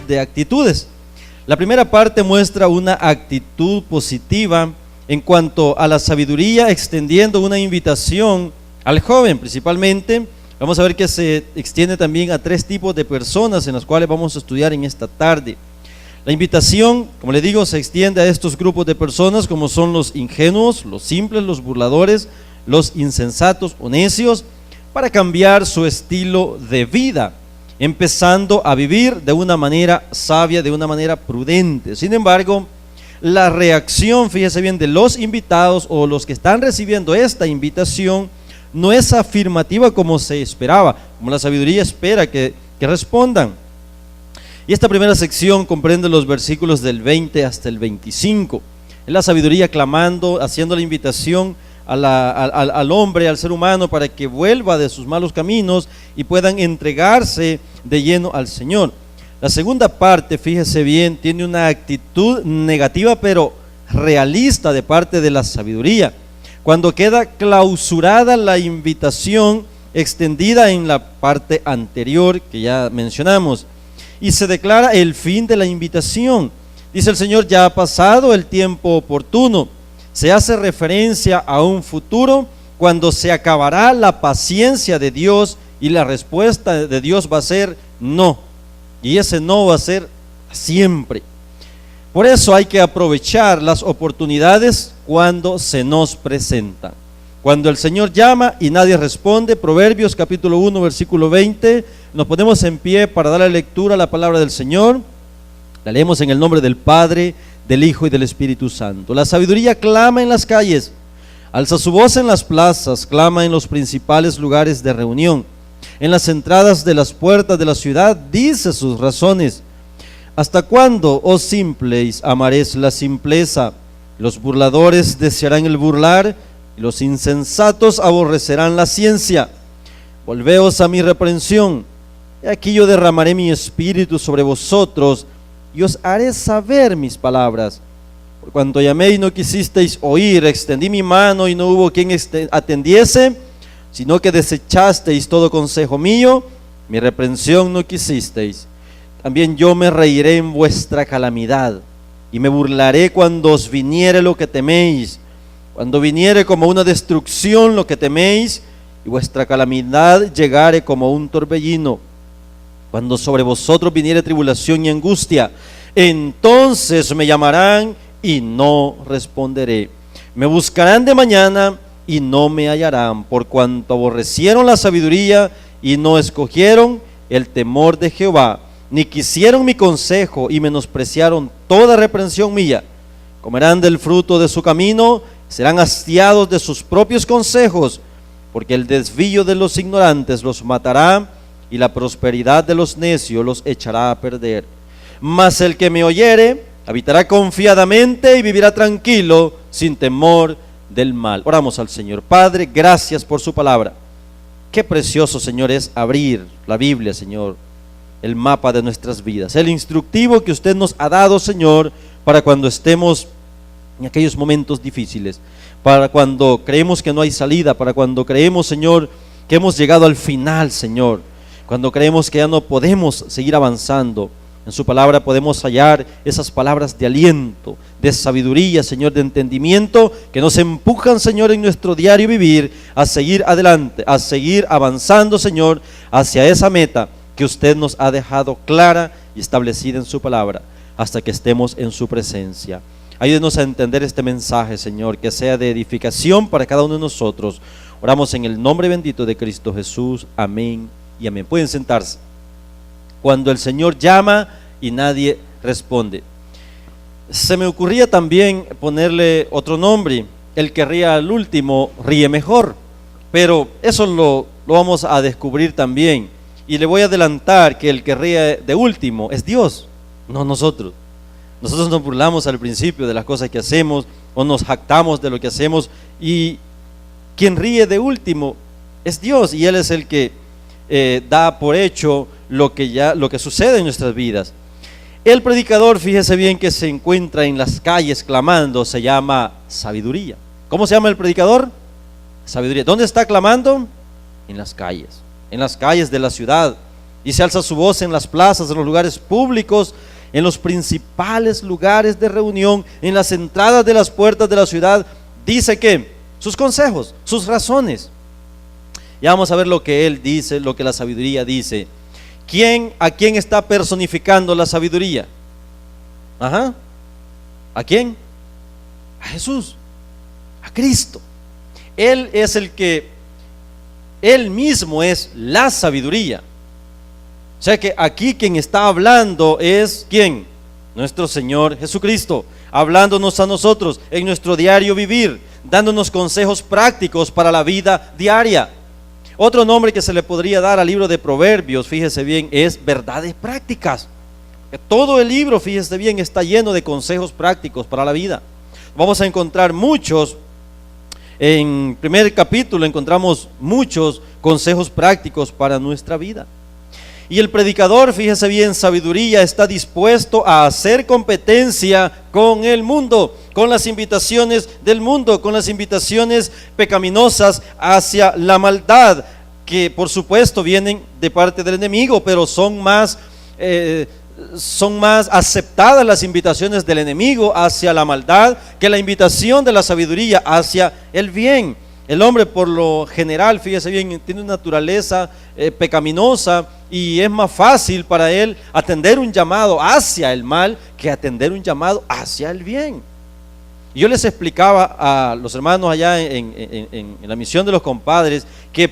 De actitudes. La primera parte muestra una actitud positiva en cuanto a la sabiduría, extendiendo una invitación al joven. Principalmente vamos a ver que se extiende también a tres tipos de personas en las cuales vamos a estudiar en esta tarde. La invitación, como le digo, se extiende a estos grupos de personas como son los ingenuos, los simples, los burladores, los insensatos o necios, para cambiar su estilo de vida, empezando a vivir de una manera sabia, de una manera prudente. Sin embargo, la reacción, fíjese bien, de los invitados o los que están recibiendo esta invitación no es afirmativa como se esperaba, como la sabiduría espera que respondan. Y esta primera sección comprende los versículos del 20 hasta el 25. Es la sabiduría clamando, haciendo la invitación al hombre, al ser humano, para que vuelva de sus malos caminos y puedan entregarse de lleno al Señor. La segunda parte, fíjese bien, tiene una actitud negativa pero realista de parte de la sabiduría, cuando queda clausurada la invitación extendida en la parte anterior que ya mencionamos, y se declara el fin de la invitación. Dice el Señor: ya ha pasado el tiempo oportuno. Se hace referencia a un futuro cuando se acabará la paciencia de Dios y la respuesta de Dios va a ser no, y ese no va a ser siempre. Por eso hay que aprovechar las oportunidades cuando se nos presentan. Cuando el Señor llama y nadie responde, Proverbios capítulo 1 versículo 20, nos ponemos en pie para darle lectura a la palabra del Señor. La leemos en el nombre del Padre, del Hijo y del Espíritu Santo. La sabiduría clama en las calles, alza su voz en las plazas, clama en los principales lugares de reunión, en las entradas de las puertas de la ciudad, dice sus razones. ¿Hasta cuándo, oh simples, amaréis la simpleza? Los burladores desearán el burlar, y los insensatos aborrecerán la ciencia. Volveos a mi reprensión, he aquí yo derramaré mi espíritu sobre vosotros, y os haré saber mis palabras. Por cuanto llamé y no quisisteis oír, extendí mi mano y no hubo quien atendiese, sino que desechasteis todo consejo mío, mi reprensión no quisisteis. También yo me reiré en vuestra calamidad, y me burlaré cuando os viniere lo que teméis, cuando viniere como una destrucción lo que teméis, y vuestra calamidad llegare como un torbellino. Cuando sobre vosotros viniere tribulación y angustia, entonces me llamarán y no responderé. Me buscarán de mañana y no me hallarán, por cuanto aborrecieron la sabiduría y no escogieron el temor de Jehová, ni quisieron mi consejo y menospreciaron toda reprensión mía. Comerán del fruto de su camino, serán hastiados de sus propios consejos, porque el desvío de los ignorantes los matará, y la prosperidad de los necios los echará a perder. Mas el que me oyere habitará confiadamente y vivirá tranquilo, sin temor del mal. Oramos al Señor. Padre, gracias por su palabra. Qué precioso, Señor, es abrir la Biblia, Señor, el mapa de nuestras vidas, el instructivo que usted nos ha dado, Señor, para cuando estemos en aquellos momentos difíciles, para cuando creemos que no hay salida, para cuando creemos, Señor, que hemos llegado al final, Señor, cuando creemos que ya no podemos seguir avanzando. En su palabra podemos hallar esas palabras de aliento, de sabiduría, Señor, de entendimiento, que nos empujan, Señor, en nuestro diario vivir a seguir adelante, a seguir avanzando, Señor, hacia esa meta que usted nos ha dejado clara y establecida en su palabra, hasta que estemos en su presencia. Ayúdenos a entender este mensaje, Señor, que sea de edificación para cada uno de nosotros. Oramos en el nombre bendito de Cristo Jesús. Amén y amén. Pueden sentarse. Cuando el Señor llama y nadie responde. Se me ocurría también ponerle otro nombre. El que ríe al último ríe mejor, pero eso lo vamos a descubrir también. Y le voy a adelantar que el que ríe de último es Dios, no nosotros. Nosotros nos burlamos al principio de las cosas que hacemos o nos jactamos de lo que hacemos, y quien ríe de último es Dios, y Él es el que da por hecho lo que sucede en nuestras vidas. El predicador, fíjese bien, que se encuentra en las calles clamando, se llama sabiduría. ¿Cómo se llama el predicador? Sabiduría. ¿Dónde está clamando? En las calles de la ciudad. Y se alza su voz en las plazas, en los lugares públicos, en los principales lugares de reunión, en las entradas de las puertas de la ciudad. Dice que sus consejos, sus razones. Ya vamos a ver lo que él dice, lo que la sabiduría dice. ¿A quién está personificando la sabiduría? ¿A quién? A Jesús, a Cristo. Él mismo es la sabiduría. O sea que aquí quien está hablando es ¿quién? Nuestro Señor Jesucristo, hablándonos a nosotros en nuestro diario vivir, dándonos consejos prácticos para la vida diaria. Otro nombre que se le podría dar al libro de Proverbios, fíjese bien, es verdades prácticas. Todo el libro, fíjese bien, está lleno de consejos prácticos para la vida. Vamos a encontrar muchos, en primer capítulo encontramos muchos consejos prácticos para nuestra vida. Y el predicador, fíjese bien, sabiduría, está dispuesto a hacer competencia con el mundo, con las invitaciones del mundo, con las invitaciones pecaminosas hacia la maldad, que por supuesto vienen de parte del enemigo, pero son más aceptadas las invitaciones del enemigo hacia la maldad que la invitación de la sabiduría hacia el bien. El hombre por lo general, fíjese bien, tiene una naturaleza pecaminosa y es más fácil para él atender un llamado hacia el mal que atender un llamado hacia el bien. Yo les explicaba a los hermanos allá en la misión de los compadres que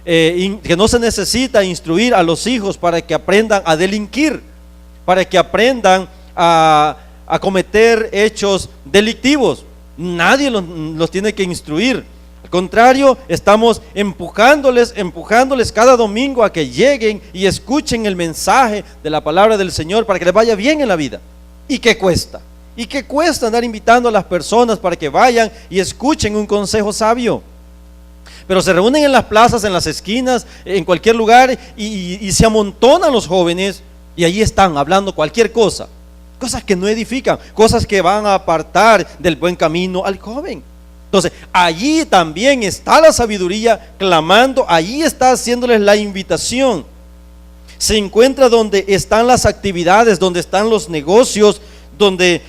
que no se necesita instruir a los hijos para que aprendan a delinquir, para que aprendan a cometer hechos delictivos. Nadie los tiene que instruir. Al contrario, estamos empujándoles cada domingo a que lleguen y escuchen el mensaje de la palabra del Señor para que les vaya bien en la vida. ¿Y qué cuesta? ¿Y qué cuesta andar invitando a las personas para que vayan y escuchen un consejo sabio? Pero se reúnen en las plazas, en las esquinas, en cualquier lugar y se amontonan los jóvenes y allí están hablando cualquier cosa. Cosas que no edifican, cosas que van a apartar del buen camino al joven. Entonces, allí también está la sabiduría clamando, allí está haciéndoles la invitación. Se encuentra donde están las actividades, donde están los negocios, donde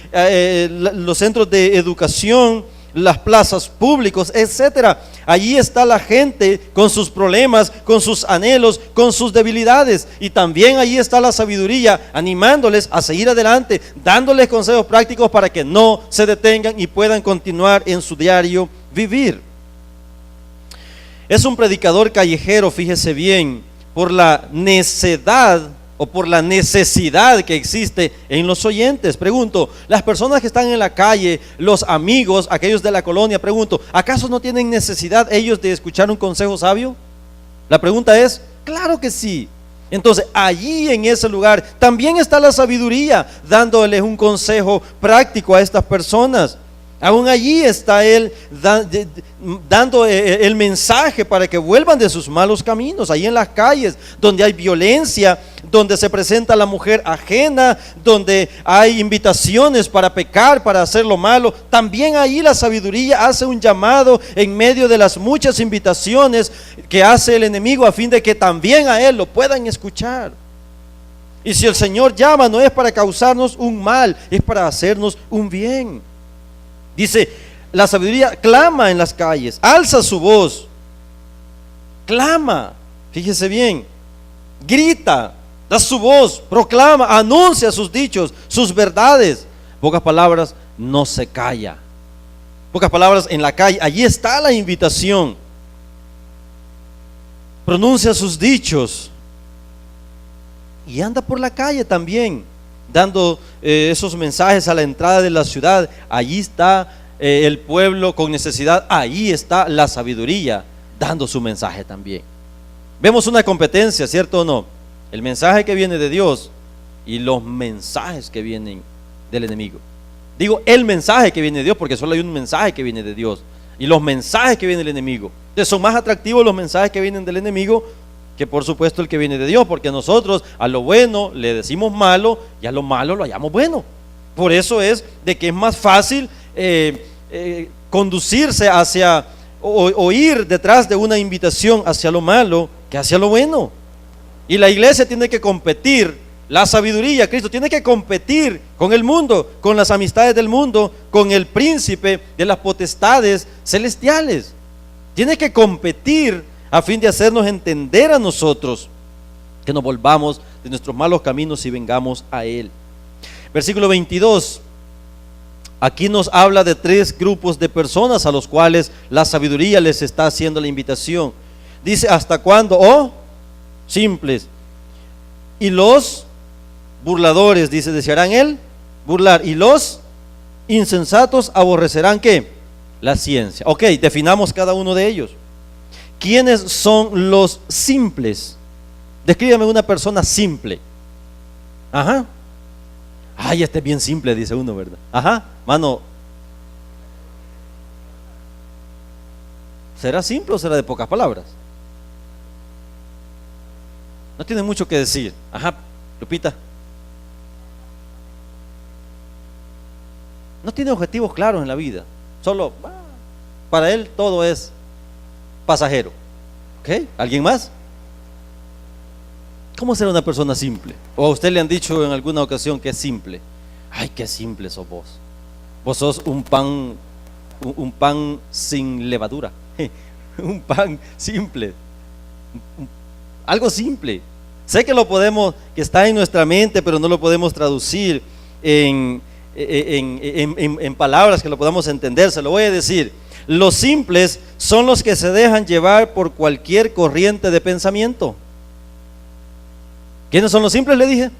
los centros de educación, las plazas públicas, etcétera. Allí está la gente con sus problemas, con sus anhelos, con sus debilidades, y también allí está la sabiduría animándoles a seguir adelante, dándoles consejos prácticos para que no se detengan y puedan continuar en su diario vivir. Es un predicador callejero, fíjese bien, por la necedad o por la necesidad que existe en los oyentes. Pregunto, las personas que están en la calle, los amigos, aquellos de la colonia, pregunto, ¿acaso no tienen necesidad ellos de escuchar un consejo sabio? La pregunta es, claro que sí. Entonces, allí en ese lugar también está la sabiduría, dándoles un consejo práctico a estas personas. Aún allí está Él dando el mensaje para que vuelvan de sus malos caminos. Ahí en las calles donde hay violencia, donde se presenta la mujer ajena, donde hay invitaciones para pecar, para hacer lo malo, también ahí la sabiduría hace un llamado en medio de las muchas invitaciones que hace el enemigo a fin de que también a Él lo puedan escuchar. Y si el Señor llama, no es para causarnos un mal, es para hacernos un bien. Dice, la sabiduría clama en las calles, alza su voz, clama, fíjese bien, grita, da su voz, proclama, anuncia sus dichos, sus verdades. Pocas palabras, no se calla. Pocas palabras, en la calle, allí está la invitación. Pronuncia sus dichos y anda por la calle también, dando esos mensajes a la entrada de la ciudad. Allí está el pueblo con necesidad, allí está la sabiduría dando su mensaje también. Vemos una competencia, ¿cierto o no? El mensaje que viene de Dios y los mensajes que vienen del enemigo. Digo el mensaje que viene de Dios porque solo hay un mensaje que viene de Dios y los mensajes que vienen del enemigo. Entonces son más atractivos los mensajes que vienen del enemigo que por supuesto el que viene de Dios, porque nosotros a lo bueno le decimos malo y a lo malo lo hallamos bueno. Por eso es de que es más fácil conducirse hacia o ir detrás de una invitación hacia lo malo que hacia lo bueno. Y la iglesia tiene que competir, la sabiduría, Cristo tiene que competir con el mundo, con las amistades del mundo, con el príncipe de las potestades celestiales. Tiene que competir a fin de hacernos entender a nosotros que nos volvamos de nuestros malos caminos y vengamos a Él. Versículo 22. Aquí nos habla de 3 grupos de personas a los cuales la sabiduría les está haciendo la invitación. Dice, ¿hasta cuándo? Oh, simples. Y los burladores, dice, desearán el burlar. Y los insensatos aborrecerán, ¿qué? La ciencia. Ok, definamos cada uno de ellos. ¿Quiénes son los simples? Descríbeme una persona simple. Ajá. Ay, este es bien simple, dice uno, ¿verdad? Ajá, mano. ¿Será simple o será de pocas palabras? No tiene mucho que decir. Ajá, Lupita. No tiene objetivos claros en la vida. Solo, para él todo es pasajero. ¿Ok? ¿Alguien más? ¿Cómo ser una persona simple? ¿O a usted le han dicho en alguna ocasión que es simple? Ay, qué simple sos vos. Vos sos un pan sin levadura. Un pan simple. Algo simple. Sé que lo podemos, que está en nuestra mente, pero no lo podemos traducir en palabras que lo podamos entender. Se lo voy a decir. Los simples son los que se dejan llevar por cualquier corriente de pensamiento. ¿Quiénes son los simples? Le dije.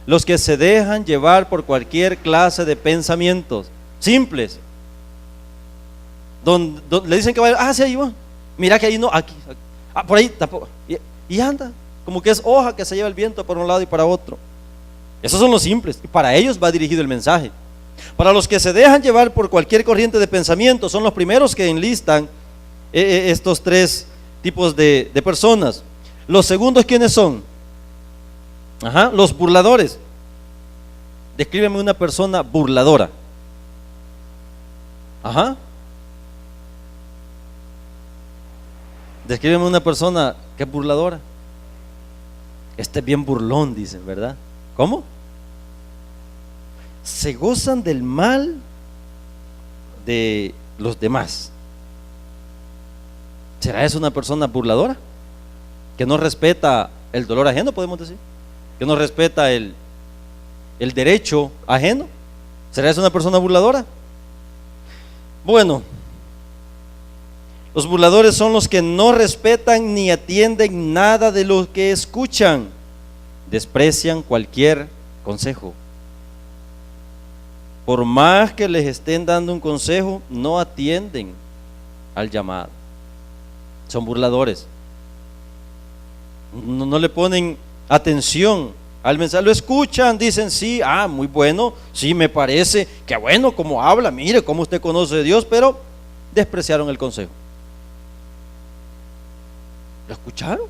Los que se dejan llevar por cualquier clase de pensamientos simples. Donde le dicen que va, sí, ahí va. Mira que ahí no, aquí. Por ahí tampoco. Y anda, como que es hoja que se lleva el viento para un lado y para otro. Esos son los simples. Y para ellos va dirigido el mensaje. Para los que se dejan llevar por cualquier corriente de pensamiento, son los primeros que enlistan estos 3 tipos de personas. Los segundos, ¿quiénes son? Ajá, los burladores. Descríbeme una persona burladora. Ajá. Descríbeme una persona que es burladora. Este es bien burlón, dicen, ¿verdad? ¿Cómo? Se gozan del mal de los demás. ¿Será eso una persona burladora? Que no respeta el dolor ajeno, podemos decir. Que no respeta el derecho ajeno. ¿Será eso una persona burladora? Bueno, los burladores son los que no respetan ni atienden nada de lo que escuchan. Desprecian cualquier consejo. Por más que les estén dando un consejo, no atienden al llamado. Son burladores. No le ponen atención al mensaje. Lo escuchan, dicen sí, muy bueno, sí, me parece, que bueno como habla, mire cómo usted conoce a Dios, pero despreciaron el consejo. Lo escucharon,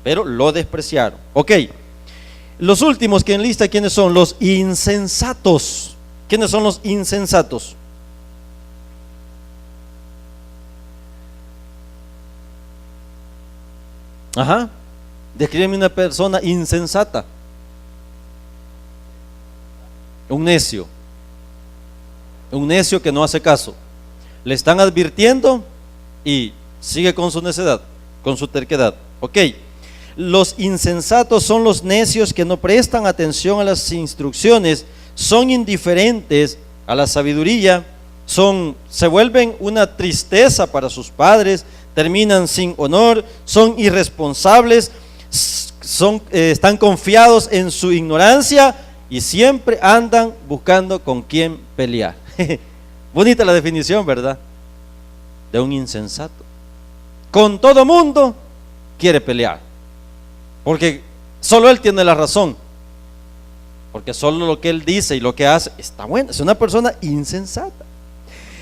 pero lo despreciaron. Ok, los últimos que enlista, ¿quiénes son? Los insensatos. ¿Quiénes son los insensatos? Ajá. Descríbeme una persona insensata. Un necio que no hace caso. Le están advirtiendo y sigue con su necedad, con su terquedad. Ok. Los insensatos son los necios que no prestan atención a las instrucciones, son indiferentes a la sabiduría, se vuelven una tristeza para sus padres, terminan sin honor, son irresponsables, están confiados en su ignorancia y siempre andan buscando con quién pelear. Bonita la definición, ¿verdad? De un insensato. Con todo mundo quiere pelear, porque solo él tiene la razón, porque solo lo que él dice y lo que hace está bueno. Es una persona insensata.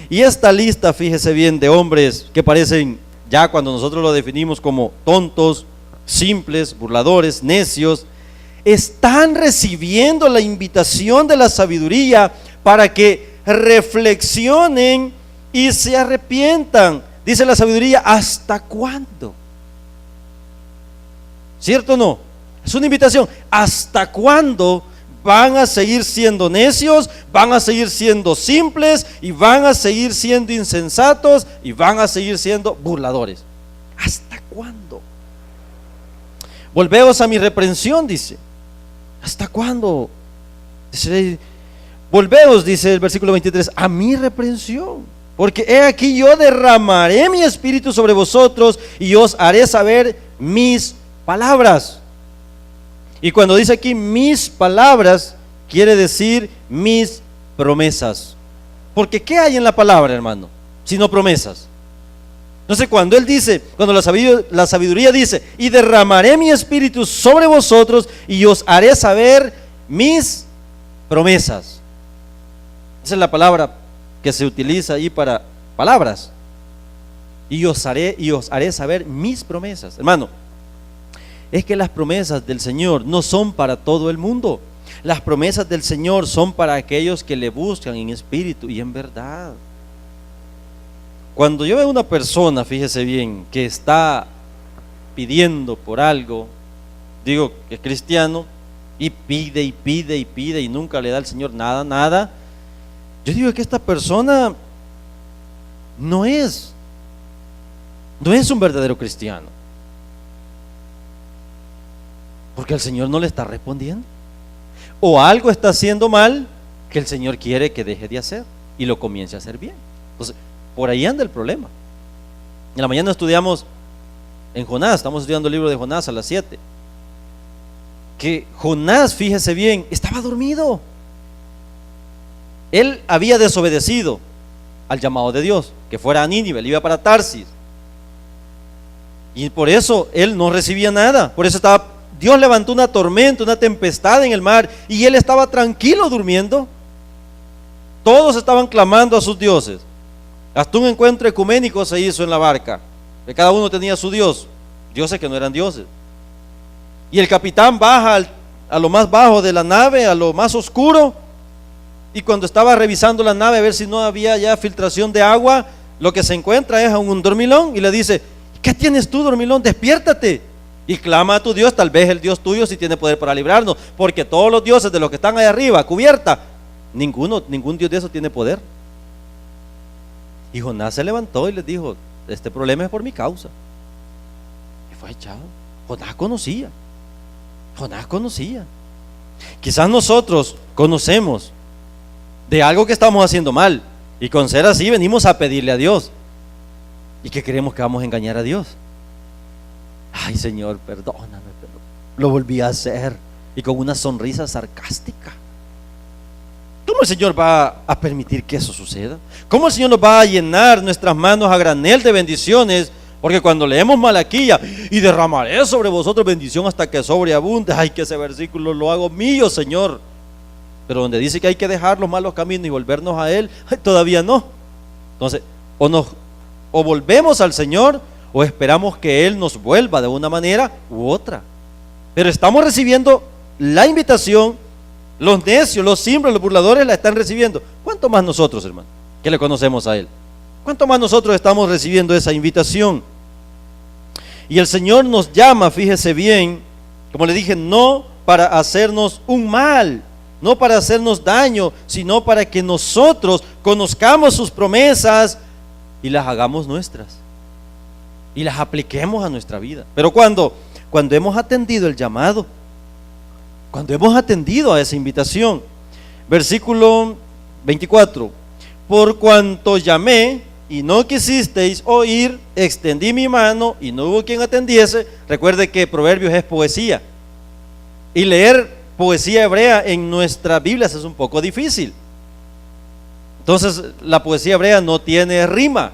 Y esta lista, fíjese bien, de hombres que parecen, ya cuando nosotros lo definimos como tontos, simples, burladores, necios, están recibiendo la invitación de la sabiduría para que reflexionen y se arrepientan. Dice la sabiduría, ¿hasta cuándo? ¿Cierto o no? Es una invitación. ¿Hasta cuándo van a seguir siendo necios? Van a seguir siendo simples y van a seguir siendo insensatos y van a seguir siendo burladores. ¿Hasta cuándo? Volveos a mi reprensión, dice. ¿Hasta cuándo? Dice, volveos, dice el versículo 23, a mi reprensión, porque he aquí yo derramaré mi espíritu sobre vosotros y os haré saber mis palabras. Y cuando dice aquí mis palabras, quiere decir mis promesas. Porque ¿qué hay en la palabra, hermano? Sino promesas. Entonces cuando él dice, cuando la sabiduría dice, y derramaré mi espíritu sobre vosotros y os haré saber mis promesas. Esa es la palabra que se utiliza ahí para palabras. Y os haré saber mis promesas. Hermano, es que las promesas del Señor no son para todo el mundo. Las promesas del Señor son para aquellos que le buscan en espíritu y en verdad. Cuando yo veo una persona, fíjese bien, que está pidiendo por algo, digo que es cristiano, y pide y pide y pide y nunca le da al Señor nada, yo digo que esta persona no es un verdadero cristiano, porque el Señor no le está respondiendo, o algo está haciendo mal que el Señor quiere que deje de hacer y lo comience a hacer bien. Entonces, por ahí anda el problema. En la mañana estudiamos en Jonás, estamos estudiando el libro de Jonás a las 7. Que Jonás, fíjese bien, estaba dormido. Él había desobedecido al llamado de Dios, que fuera a Nínive, él iba para Tarsis. Y por eso él no recibía nada. Por eso Dios levantó una tormenta, una tempestad en el mar, y él estaba tranquilo durmiendo. Todos estaban clamando a sus dioses. Hasta un encuentro ecuménico se hizo en la barca, que cada uno tenía su dios, dioses que no eran dioses. Y el capitán baja a lo más bajo de la nave, a lo más oscuro, y cuando estaba revisando la nave a ver si no había ya filtración de agua, lo que se encuentra es a un dormilón y le dice: ¿qué tienes tú, dormilón? Despiértate y clama a tu Dios, tal vez el Dios tuyo sí tiene poder para librarnos, porque todos los dioses de los que están ahí arriba, cubierta, ningún Dios de esos tiene poder. Y Jonás se levantó y les dijo: este problema es por mi causa. Y fue echado. Jonás conocía. Quizás nosotros conocemos de algo que estamos haciendo mal, y con ser así venimos a pedirle a Dios, y que creemos que vamos a engañar a Dios. Ay, Señor, perdóname, pero lo volví a hacer, y con una sonrisa sarcástica. ¿Cómo el Señor va a permitir que eso suceda? ¿Cómo el Señor nos va a llenar nuestras manos a granel de bendiciones? Porque cuando leemos Malaquía, y derramaré sobre vosotros bendición hasta que sobreabunde, ay, que ese versículo lo hago mío, Señor. Pero donde dice que hay que dejar los malos caminos y volvernos a Él, ay, todavía no. Entonces, o volvemos al Señor, o esperamos que Él nos vuelva de una manera u otra. Pero estamos recibiendo la invitación. Los necios, los simples, los burladores la están recibiendo. ¿Cuánto más nosotros, hermano, que le conocemos a Él? ¿Cuánto más nosotros estamos recibiendo esa invitación? Y el Señor nos llama, fíjese bien, como le dije, no para hacernos un mal, no para hacernos daño, sino para que nosotros conozcamos sus promesas y las hagamos nuestras y las apliquemos a nuestra vida. Pero cuando hemos atendido el llamado, cuando hemos atendido a esa invitación, versículo 24: por cuanto llamé y no quisisteis oír, extendí mi mano y no hubo quien atendiese. Recuerde que Proverbios es poesía, y leer poesía hebrea en nuestras Biblias es un poco difícil. Entonces la poesía hebrea no tiene rima,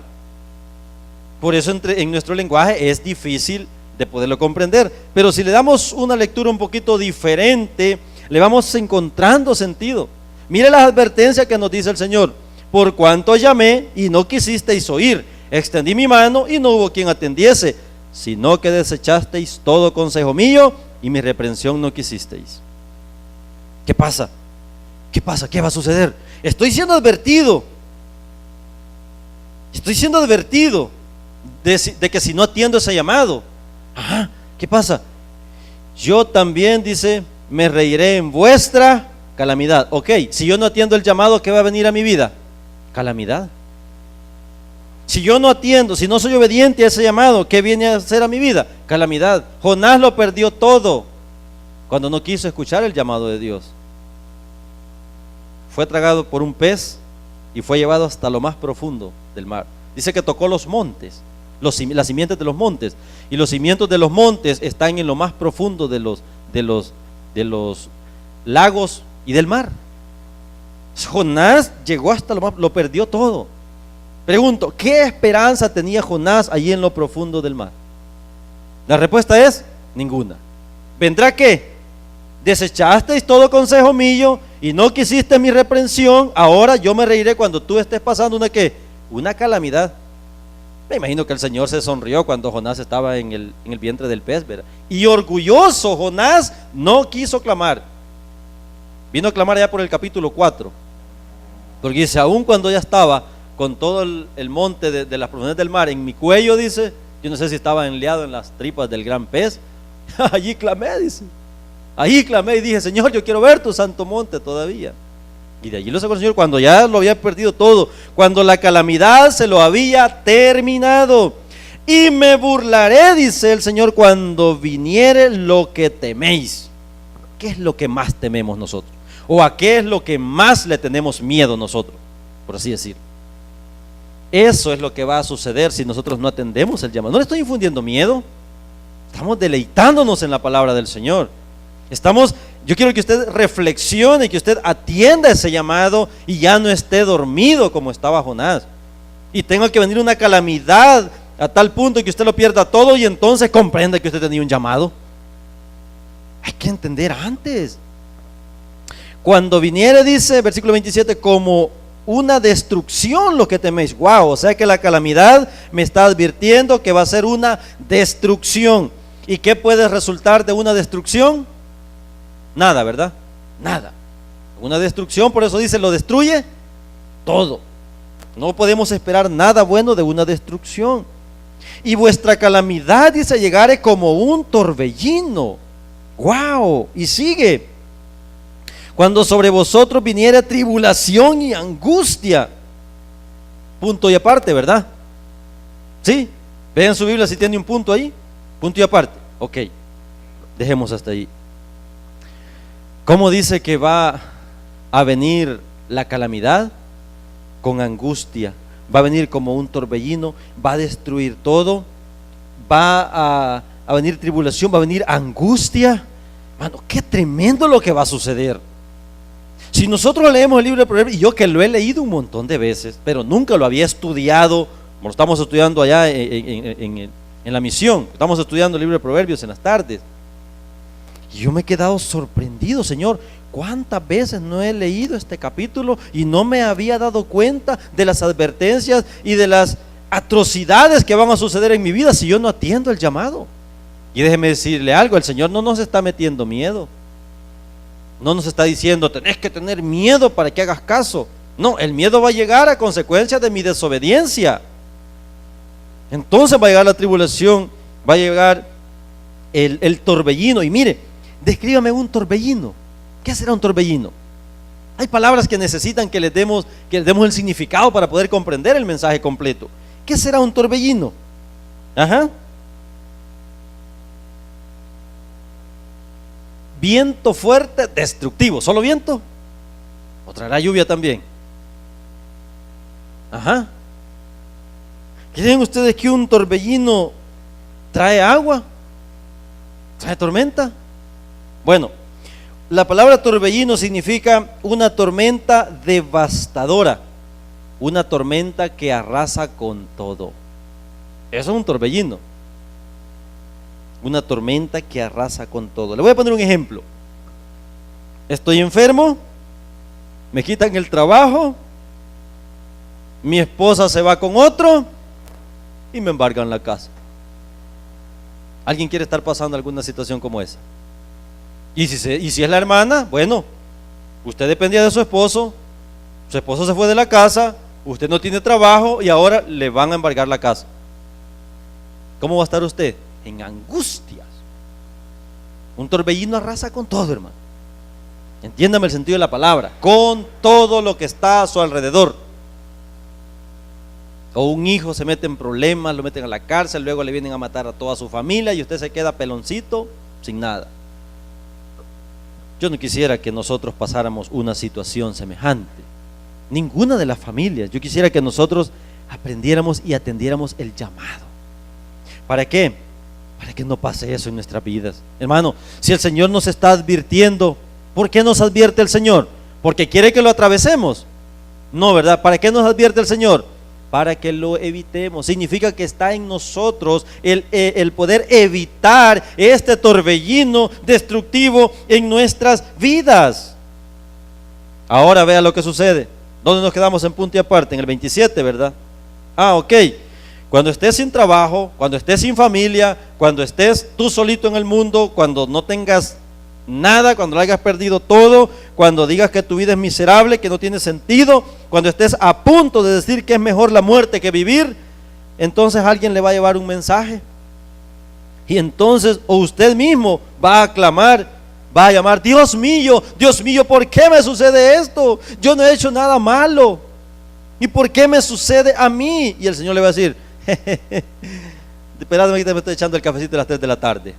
por eso en nuestro lenguaje es difícil de poderlo comprender. Pero si le damos una lectura un poquito diferente, le vamos encontrando sentido. Mire las advertencias que nos dice el Señor: por cuanto llamé y no quisisteis oír, extendí mi mano y no hubo quien atendiese. sino que desechasteis todo consejo mío y mi reprensión no quisisteis. ¿Qué pasa? ¿Qué pasa? ¿Qué va a suceder? Estoy siendo advertido. Estoy siendo advertido de que si no atiendo ese llamado, ajá, ¿qué pasa? Yo también, dice, me reiré en vuestra calamidad. Ok, si yo no atiendo el llamado, ¿qué va a venir a mi vida? Calamidad. Si yo no atiendo, si no soy obediente a ese llamado, ¿qué viene a hacer a mi vida? Calamidad. Jonás lo perdió todo cuando no quiso escuchar el llamado de Dios. Fue tragado por un pez y fue llevado hasta lo más profundo del mar. Dice que tocó los montes, las simientes de los montes, y los cimientos de los montes están en lo más profundo de los lagos y del mar. Jonás llegó hasta lo perdió todo. Pregunto, ¿qué esperanza tenía Jonás allí en lo profundo del mar? La respuesta es ninguna. ¿Vendrá qué? Desechasteis todo consejo mío y no quisiste mi reprensión. Ahora yo me reiré cuando tú estés pasando una ¿qué? Una calamidad. Me imagino que el Señor se sonrió cuando Jonás estaba en el vientre del pez, ¿verdad? Y orgulloso Jonás no quiso clamar. Vino a clamar ya por el capítulo 4. Porque dice, aún cuando ya estaba con todo el monte de las profundidades del mar en mi cuello, dice, yo no sé si estaba enleado en las tripas del gran pez. Allí clamé, dice. Ahí clamé y dije, Señor, yo quiero ver tu santo monte todavía. Y de allí lo sacó el Señor cuando ya lo había perdido todo, cuando la calamidad se lo había terminado. Y me burlaré, dice el Señor, cuando viniere lo que teméis. ¿Qué es lo que más tememos nosotros? ¿O a qué es lo que más le tenemos miedo nosotros? Por así decir. Eso es lo que va a suceder si nosotros no atendemos el llamado. No le estoy infundiendo miedo. Estamos deleitándonos en la palabra del Señor. Yo quiero que usted reflexione, que usted atienda ese llamado y ya no esté dormido como estaba Jonás. Y tenga que venir una calamidad a tal punto que usted lo pierda todo y entonces comprenda que usted tenía un llamado. Hay que entender antes. Cuando viniere, dice, versículo 27, como una destrucción lo que teméis. Wow, o sea que la calamidad me está advirtiendo que va a ser una destrucción. ¿Y qué puede resultar de una destrucción? Nada, ¿verdad? Nada. Una destrucción, por eso dice, lo destruye todo. No podemos esperar nada bueno de una destrucción. Y vuestra calamidad, dice, llegare como un torbellino. Wow, y sigue. Cuando sobre vosotros viniera tribulación y angustia. Punto y aparte, ¿verdad? ¿Sí? Vean su Biblia si tiene un punto ahí. Punto y aparte. Ok, dejemos hasta ahí. ¿Cómo dice que va a venir la calamidad? Con angustia. Va a venir como un torbellino, va a destruir todo, va a venir tribulación, va a venir angustia. Mano, qué tremendo lo que va a suceder. Si nosotros leemos el libro de Proverbios, y yo que lo he leído un montón de veces, pero nunca lo había estudiado, como lo estamos estudiando allá en la misión, estamos estudiando el libro de Proverbios en las tardes, y yo me he quedado sorprendido, Señor, ¿cuántas veces no he leído este capítulo y no me había dado cuenta de las advertencias y de las atrocidades que van a suceder en mi vida si yo no atiendo el llamado? Y déjeme decirle algo, el Señor no nos está metiendo miedo. No nos está diciendo, tenés que tener miedo para que hagas caso. No, el miedo va a llegar a consecuencia de mi desobediencia. Entonces va a llegar la tribulación, va a llegar el torbellino. Y mire, descríbame un torbellino. ¿Qué será un torbellino? Hay palabras que necesitan que les demos el significado para poder comprender el mensaje completo. ¿Qué será un torbellino? Ajá. Viento fuerte, destructivo. ¿Solo viento? ¿O traerá lluvia también? Ajá. ¿Creen ustedes que un torbellino trae agua? ¿Trae tormenta? Bueno, la palabra torbellino significa una tormenta devastadora, una tormenta que arrasa con todo. Eso es un torbellino. Una tormenta que arrasa con todo. Le voy a poner un ejemplo. Estoy enfermo, me quitan el trabajo, mi esposa se va con otro y me embargan la casa. ¿Alguien quiere estar pasando alguna situación como esa? Y si es la hermana, bueno, usted dependía de su esposo se fue de la casa, usted no tiene trabajo y ahora le van a embargar la casa. ¿Cómo va a estar usted? En angustias. Un torbellino arrasa con todo, hermano. Entiéndame el sentido de la palabra, con todo lo que está a su alrededor. O un hijo se mete en problemas, lo meten a la cárcel, luego le vienen a matar a toda su familia y usted se queda peloncito sin nada. Yo no quisiera que nosotros pasáramos una situación semejante, ninguna de las familias. Yo quisiera que nosotros aprendiéramos y atendiéramos el llamado. ¿Para qué? Para que no pase eso en nuestras vidas. Hermano, si el Señor nos está advirtiendo, ¿por qué nos advierte el Señor? ¿Porque quiere que lo atravesemos? No, ¿verdad? ¿Para qué nos advierte el Señor? Para que lo evitemos. Significa que está en nosotros el poder evitar este torbellino destructivo en nuestras vidas. Ahora vea lo que sucede. ¿Dónde nos quedamos en punto y aparte? En el 27, ¿verdad? Ok. Cuando estés sin trabajo, cuando estés sin familia, cuando estés tú solito en el mundo, cuando no tengas nada, cuando lo hayas perdido todo, cuando digas que tu vida es miserable, que no tiene sentido, cuando estés a punto de decir que es mejor la muerte que vivir, entonces alguien le va a llevar un mensaje. Y entonces, o usted mismo va a clamar, va a llamar: Dios mío, ¿por qué me sucede esto? Yo no he hecho nada malo. ¿Y por qué me sucede a mí? Y el Señor le va a decir: espérame, que me estoy echando el cafecito a las 3 de la tarde.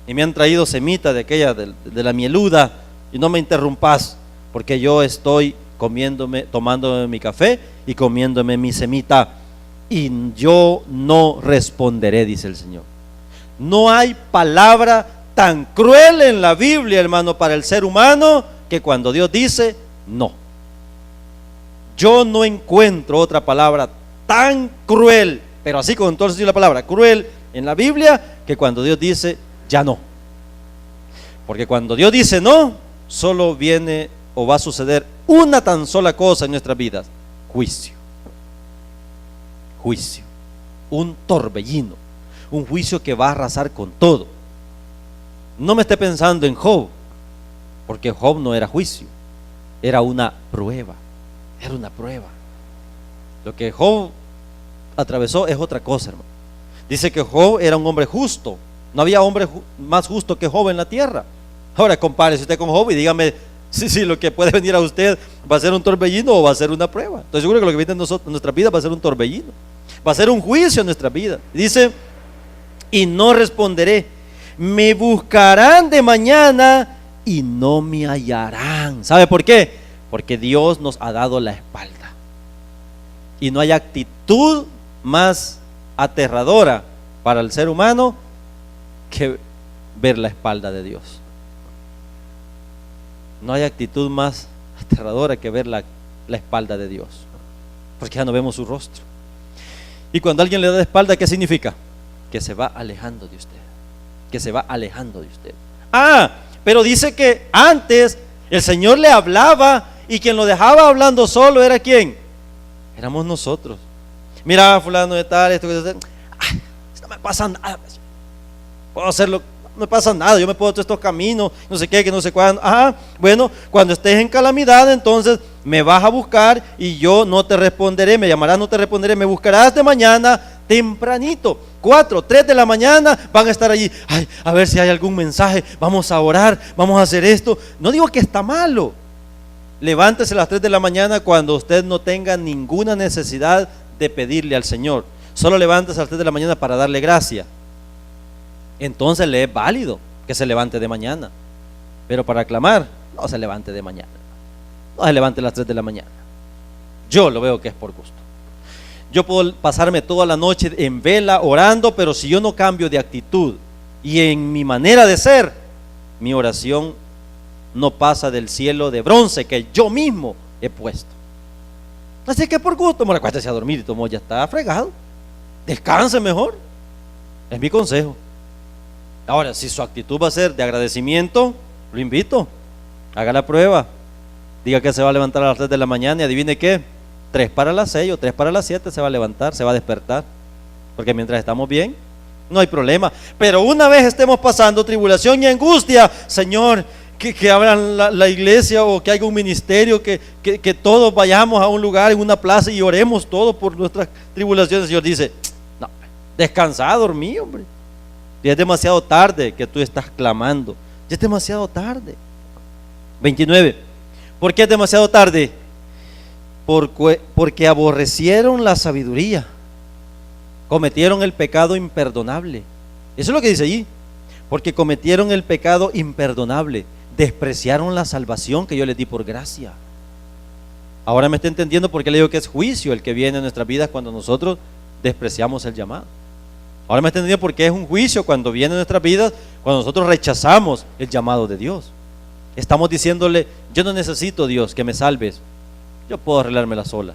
Y me han traído semita de aquella, de la mieluda, y no me interrumpas, porque yo estoy tomándome mi café y comiéndome mi semita, y yo no responderé, dice el Señor. No hay palabra tan cruel en la Biblia, hermano, para el ser humano, que cuando Dios dice no. Yo no encuentro otra palabra tan cruel, pero así con todo el sentido de la palabra, cruel en la Biblia, que cuando Dios dice ya no. Porque cuando Dios dice no, solo viene o va a suceder una tan sola cosa en nuestras vidas: juicio. Juicio. Un torbellino. Un juicio que va a arrasar con todo. No me esté pensando en Job, porque Job no era juicio, era una prueba. Era una prueba. Lo que Job atravesó es otra cosa, hermano. Dice que Job era un hombre justo. No había hombre más justo que Job en la tierra. Ahora compárese usted con Job y dígame si lo que puede venir a usted va a ser un torbellino o va a ser una prueba. Estoy seguro que lo que viene en nuestra vida va a ser un torbellino, va a ser un juicio en nuestra vida. Dice: y no responderé, me buscarán de mañana y no me hallarán. ¿Sabe por qué? Porque Dios nos ha dado la espalda. Y no hay actitud más aterradora para el ser humano que ver la espalda de Dios. No hay actitud más aterradora que ver la espalda de Dios, porque ya no vemos su rostro. Y cuando alguien le da la espalda, ¿qué significa? Que se va alejando de usted, que se va alejando de usted. Pero dice que antes el Señor le hablaba, y quien lo dejaba hablando solo era ¿quién? Éramos nosotros. Mira, fulano de tal, esto que no me pasa nada, puedo hacerlo, no me pasa nada, yo me puedo hacer estos caminos, no sé qué, que no sé cuándo. Bueno, cuando estés en calamidad, entonces me vas a buscar y yo no te responderé, me llamarás, no te responderé, me buscarás de mañana tempranito, 4, 3 de la mañana, van a estar allí, a ver si hay algún mensaje, vamos a orar, vamos a hacer esto. No digo que está malo. Levántese a las 3 de la mañana cuando usted no tenga ninguna necesidad de pedirle al Señor. Solo levántese a las 3 de la mañana para darle gracia. Entonces le es válido que se levante de mañana. Pero para clamar, no se levante de mañana. No se levante a las 3 de la mañana. Yo lo veo que es por gusto. Yo puedo pasarme toda la noche en vela orando, pero si yo no cambio de actitud y en mi manera de ser, mi oración no pasa del cielo de bronce que yo mismo he puesto. Así que por gusto, me acuéstese a dormir y todo, ya está fregado. Descanse mejor. Es mi consejo. Ahora, si su actitud va a ser de agradecimiento, lo invito, haga la prueba. Diga que se va a levantar a las 3 de la mañana y adivine qué, 3 para las 6 o 3 para las 7 se va a levantar, se va a despertar. Porque mientras estamos bien, no hay problema. Pero una vez estemos pasando tribulación y angustia, Señor, que abran la iglesia o que haya un ministerio, que todos vayamos a un lugar, en una plaza y oremos todos por nuestras tribulaciones. El Señor dice, no, descansa, dormí, hombre. Ya es demasiado tarde que tú estás clamando. Ya es demasiado tarde. 29. ¿Por qué es demasiado tarde? Porque aborrecieron la sabiduría, cometieron el pecado imperdonable. Eso es lo que dice allí. Porque cometieron el pecado imperdonable, despreciaron la salvación que yo les di por gracia. Ahora me está entendiendo por qué le digo que es juicio el que viene en nuestras vidas cuando nosotros despreciamos el llamado. Ahora me está entendiendo por qué es un juicio cuando viene en nuestras vidas, cuando nosotros rechazamos el llamado de Dios. Estamos diciéndole, yo no necesito, Dios, que me salves, yo puedo arreglármela sola.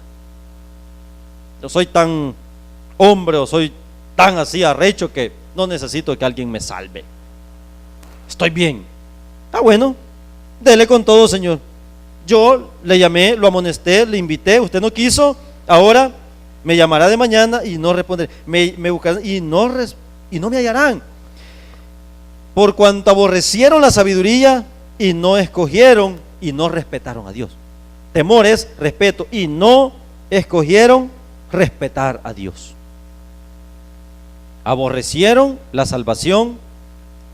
Yo soy tan hombre o soy tan así arrecho que no necesito que alguien me salve. Estoy bien. Está bueno, dele con todo, Señor. Yo le llamé, lo amonesté, le invité, usted no quiso, ahora me llamará de mañana y no responderé. Me buscarán y no me hallarán. Por cuanto aborrecieron la sabiduría y no escogieron y no respetaron a Dios. Temor es respeto y no escogieron respetar a Dios. Aborrecieron la salvación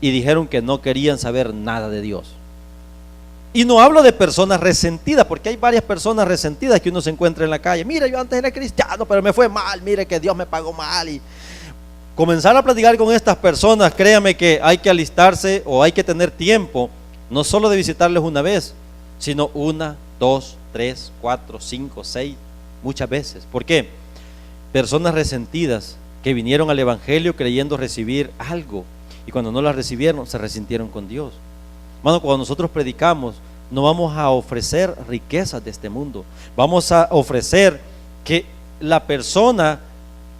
y dijeron que no querían saber nada de Dios. Y no hablo de personas resentidas, porque hay varias personas resentidas que uno se encuentra en la calle. Mira, yo antes era cristiano, pero me fue mal, mire que Dios me pagó mal. Y comenzar a platicar con estas personas, créame que hay que alistarse o hay que tener tiempo, no solo de visitarles una vez, sino 1, 2, 3, 4, 5, 6, muchas veces. ¿Por qué? Personas resentidas que vinieron al Evangelio creyendo recibir algo, y cuando no las recibieron, se resintieron con Dios. Hermano, cuando nosotros predicamos, no vamos a ofrecer riquezas de este mundo. Vamos a ofrecer que la persona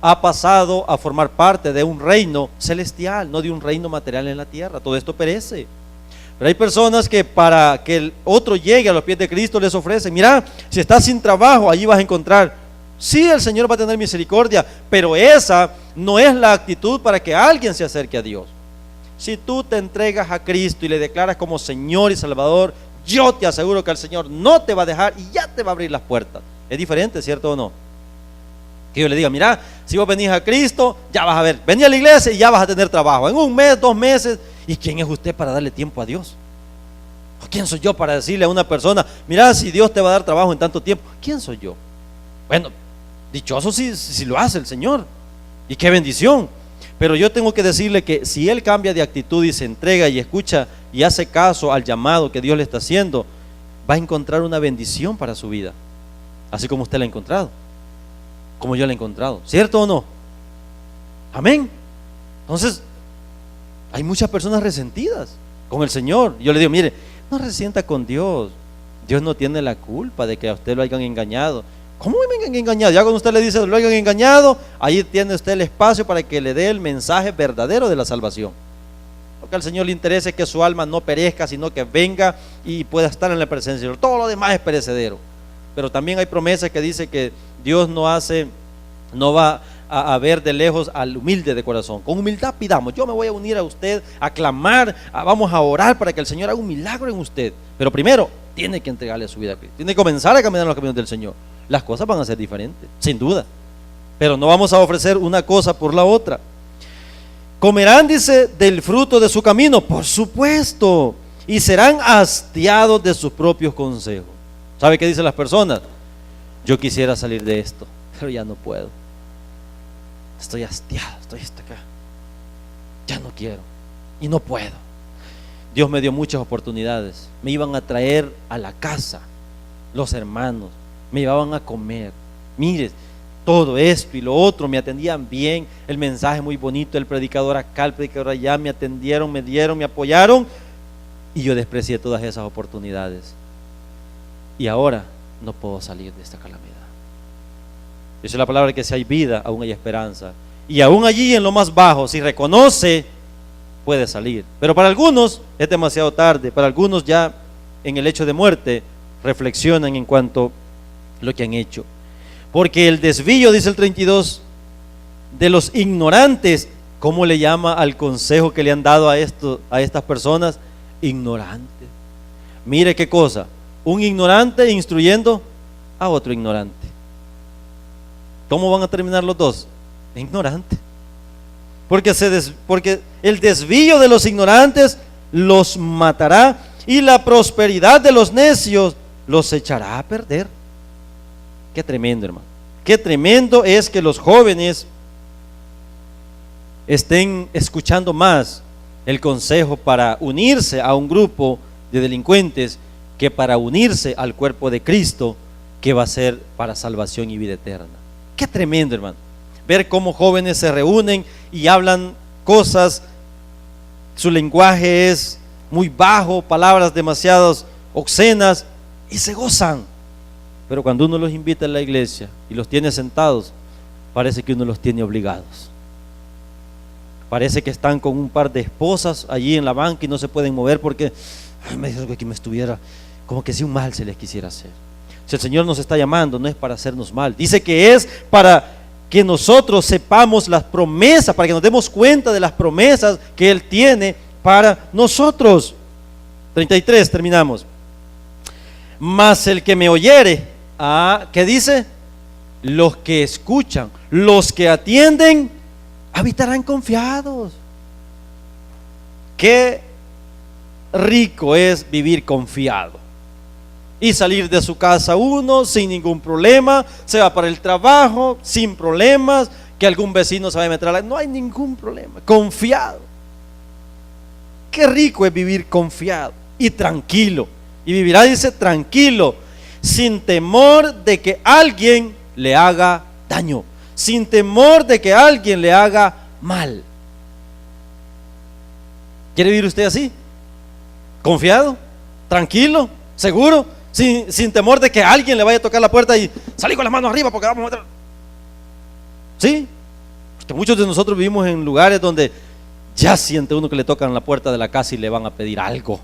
ha pasado a formar parte de un reino celestial, no de un reino material en la tierra. Todo esto perece. Pero hay personas que para que el otro llegue a los pies de Cristo les ofrecen, mira, si estás sin trabajo, allí vas a encontrar. Sí, el Señor va a tener misericordia, pero esa no es la actitud para que alguien se acerque a Dios. Si tú te entregas a Cristo y le declaras como Señor y Salvador, yo te aseguro que el Señor no te va a dejar y ya te va a abrir las puertas. Es diferente, ¿cierto o no? Que yo le diga, mira, si vos venís a Cristo, ya vas a ver, vení a la iglesia y ya vas a tener trabajo. En 1 mes, 2 meses. ¿Y quién es usted para darle tiempo a Dios? ¿Quién soy yo para decirle a una persona, mira, si Dios te va a dar trabajo en tanto tiempo? ¿Quién soy yo? Bueno, dichoso si lo hace el Señor. Y qué bendición. Pero yo tengo que decirle que si él cambia de actitud y se entrega y escucha y hace caso al llamado que Dios le está haciendo, va a encontrar una bendición para su vida, así como usted la ha encontrado, como yo la he encontrado. ¿Cierto o no? Amén. Entonces, hay muchas personas resentidas con el Señor. Yo le digo, mire, no resienta con Dios. Dios no tiene la culpa de que a usted lo hayan engañado. ¿Cómo me han engañado? Ya cuando usted le dice lo hayan engañado, ahí tiene usted el espacio para que le dé el mensaje verdadero de la salvación. Lo que al Señor le interesa es que su alma no perezca, sino que venga y pueda estar en la presencia del Señor. Todo lo demás es perecedero. Pero también hay promesas que dice que Dios no va a ver de lejos al humilde de corazón. Con humildad pidamos, yo me voy a unir a usted, a clamar, vamos a orar para que el Señor haga un milagro en usted. Pero primero, tiene que entregarle su vida a Cristo. Tiene que comenzar a caminar en los caminos del Señor. Las cosas van a ser diferentes, sin duda. Pero no vamos a ofrecer una cosa por la otra. Comerán, dice, del fruto de su camino, por supuesto, y serán hastiados de sus propios consejos. ¿Sabe qué dicen las personas? Yo quisiera salir de esto, pero ya no puedo. Estoy hastiado, estoy hasta acá. Ya no quiero y no puedo. Dios me dio muchas oportunidades. Me iban a traer a la casa los hermanos, me llevaban a comer. Mire, todo esto y lo otro, me atendían bien, el mensaje muy bonito, el predicador acá, el predicador allá, me atendieron, me dieron, me apoyaron, y yo desprecié todas esas oportunidades. Y ahora no puedo salir de esta calamidad. Dice la palabra que si hay vida, aún hay esperanza. Y aún allí en lo más bajo, si reconoce, puede salir. Pero para algunos es demasiado tarde. Para algunos ya en el hecho de muerte reflexionan en cuanto a lo que han hecho. Porque el desvío, dice el 32, de los ignorantes ¿Cómo le llama al consejo que le han dado a estas personas? Ignorante. Mire qué cosa, un ignorante instruyendo a otro ignorante. ¿Cómo van a terminar los dos? Ignorante. Porque el desvío de los ignorantes los matará, y la prosperidad de los necios los echará a perder. Qué tremendo, hermano. Qué tremendo es que los jóvenes estén escuchando más el consejo para unirse a un grupo de delincuentes que para unirse al cuerpo de Cristo, que va a ser para salvación y vida eterna. Qué tremendo, hermano, ver cómo jóvenes se reúnen y hablan cosas, su lenguaje es muy bajo, palabras demasiado obscenas, y se gozan. Pero cuando uno los invita a la iglesia y los tiene sentados, parece que uno los tiene obligados. Parece que están con un par de esposas allí en la banca y no se pueden mover porque me dijo que me estuviera, como que si un mal se les quisiera hacer. Si el Señor nos está llamando, no es para hacernos mal, dice que es para que nosotros sepamos las promesas, para que nos demos cuenta de las promesas que Él tiene para nosotros. 33, terminamos. Mas el que me oyere, ¿qué dice? Los que escuchan, los que atienden, habitarán confiados. Qué rico es vivir confiado y salir de su casa uno sin ningún problema, se va para el trabajo sin problemas, que algún vecino se va a meter no hay ningún problema, confiado. Qué rico es vivir confiado y tranquilo, y vivirá, dice, tranquilo, sin temor de que alguien le haga daño, sin temor de que alguien le haga mal. ¿Quiere vivir usted así? Confiado, tranquilo, seguro, sin temor de que alguien le vaya a tocar la puerta y salí con las manos arriba porque vamos a meter. ¿Sí? Porque muchos de nosotros vivimos en lugares donde ya siente uno que le tocan la puerta de la casa y le van a pedir algo,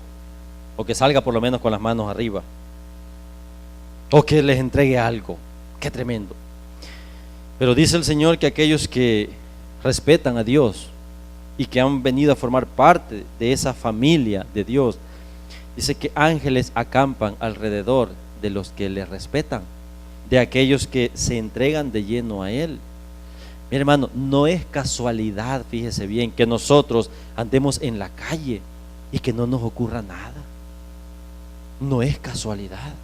o que salga por lo menos con las manos arriba, o que les entregue algo. Qué tremendo. Pero dice el Señor que aquellos que respetan a Dios y que han venido a formar parte de esa familia de Dios, dice que ángeles acampan alrededor de los que le respetan, de aquellos que se entregan de lleno a Él. Mi hermano, no es casualidad, fíjese bien, que nosotros andemos en la calle y que no nos ocurra nada. No es casualidad.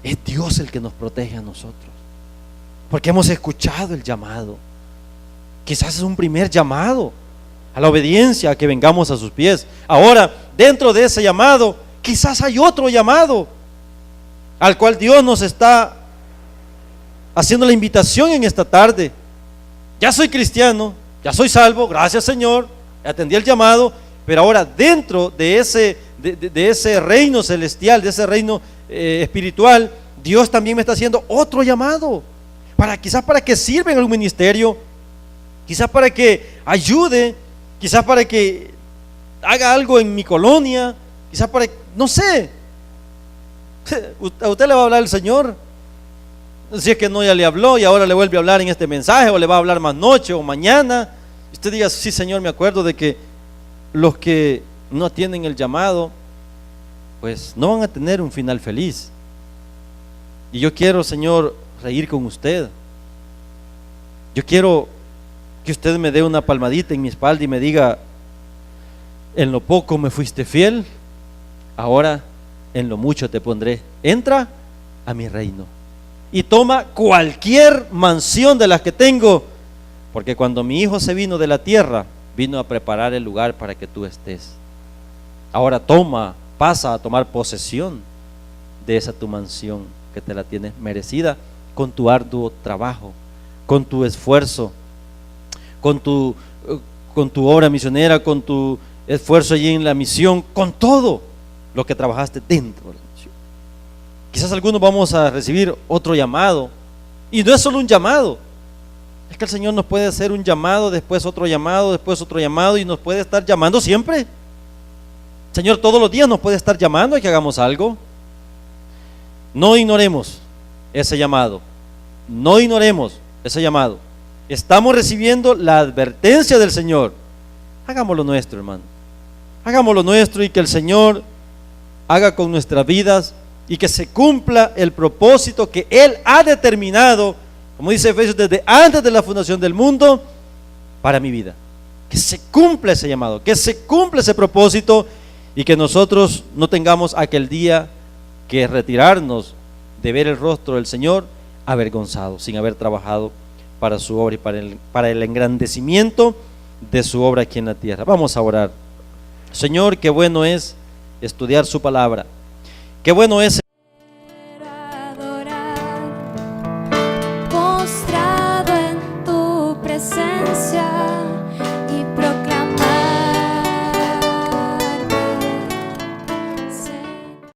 Es Dios el que nos protege a nosotros, porque hemos escuchado el llamado. Quizás es un primer llamado a la obediencia, a que vengamos a sus pies. Ahora, dentro de ese llamado, quizás hay otro llamado al cual Dios nos está haciendo la invitación en esta tarde. Ya soy cristiano, ya soy salvo, gracias Señor, atendí el llamado, pero ahora dentro de ese reino celestial, de ese reino espiritual, Dios también me está haciendo otro llamado, quizás para que sirva en algún ministerio, quizás para que ayude, quizás para que haga algo en mi colonia, quizás para, no sé, a usted le va a hablar el Señor. Si es que no, ya le habló y ahora le vuelve a hablar en este mensaje, o le va a hablar más noche o mañana. Usted diga, sí Señor, me acuerdo de que los que no atienden el llamado, pues no van a tener un final feliz. Y yo quiero, Señor, reír con usted. Yo quiero que usted me dé una palmadita en mi espalda y me diga: en lo poco me fuiste fiel, ahora en lo mucho te pondré, entra a mi reino y toma cualquier mansión de las que tengo, porque cuando mi hijo se vino de la tierra, vino a preparar el lugar para que tú estés. Ahora pasa a tomar posesión de esa tu mansión, que te la tienes merecida con tu arduo trabajo, con tu esfuerzo, con tu obra misionera, con tu esfuerzo allí en la misión, con todo lo que trabajaste dentro de la misión. Quizás algunos vamos a recibir otro llamado, y no es solo un llamado, es que el Señor nos puede hacer un llamado, después otro llamado, después otro llamado, y nos puede estar llamando siempre. Señor todos los días nos puede estar llamando a que hagamos algo. No ignoremos ese llamado, no ignoremos ese llamado. Estamos recibiendo la advertencia del Señor. Hagámoslo nuestro, hermano. Hagámoslo nuestro y que el Señor haga con nuestras vidas y que se cumpla el propósito que Él ha determinado, como dice Efesios, desde antes de la fundación del mundo, para mi vida. Que se cumpla ese llamado, que se cumpla ese propósito y que nosotros no tengamos aquel día que retirarnos de ver el rostro del Señor avergonzado, sin haber trabajado para su obra y para el engrandecimiento de su obra aquí en la tierra. Vamos a orar. Señor, qué bueno es estudiar su palabra. Qué bueno es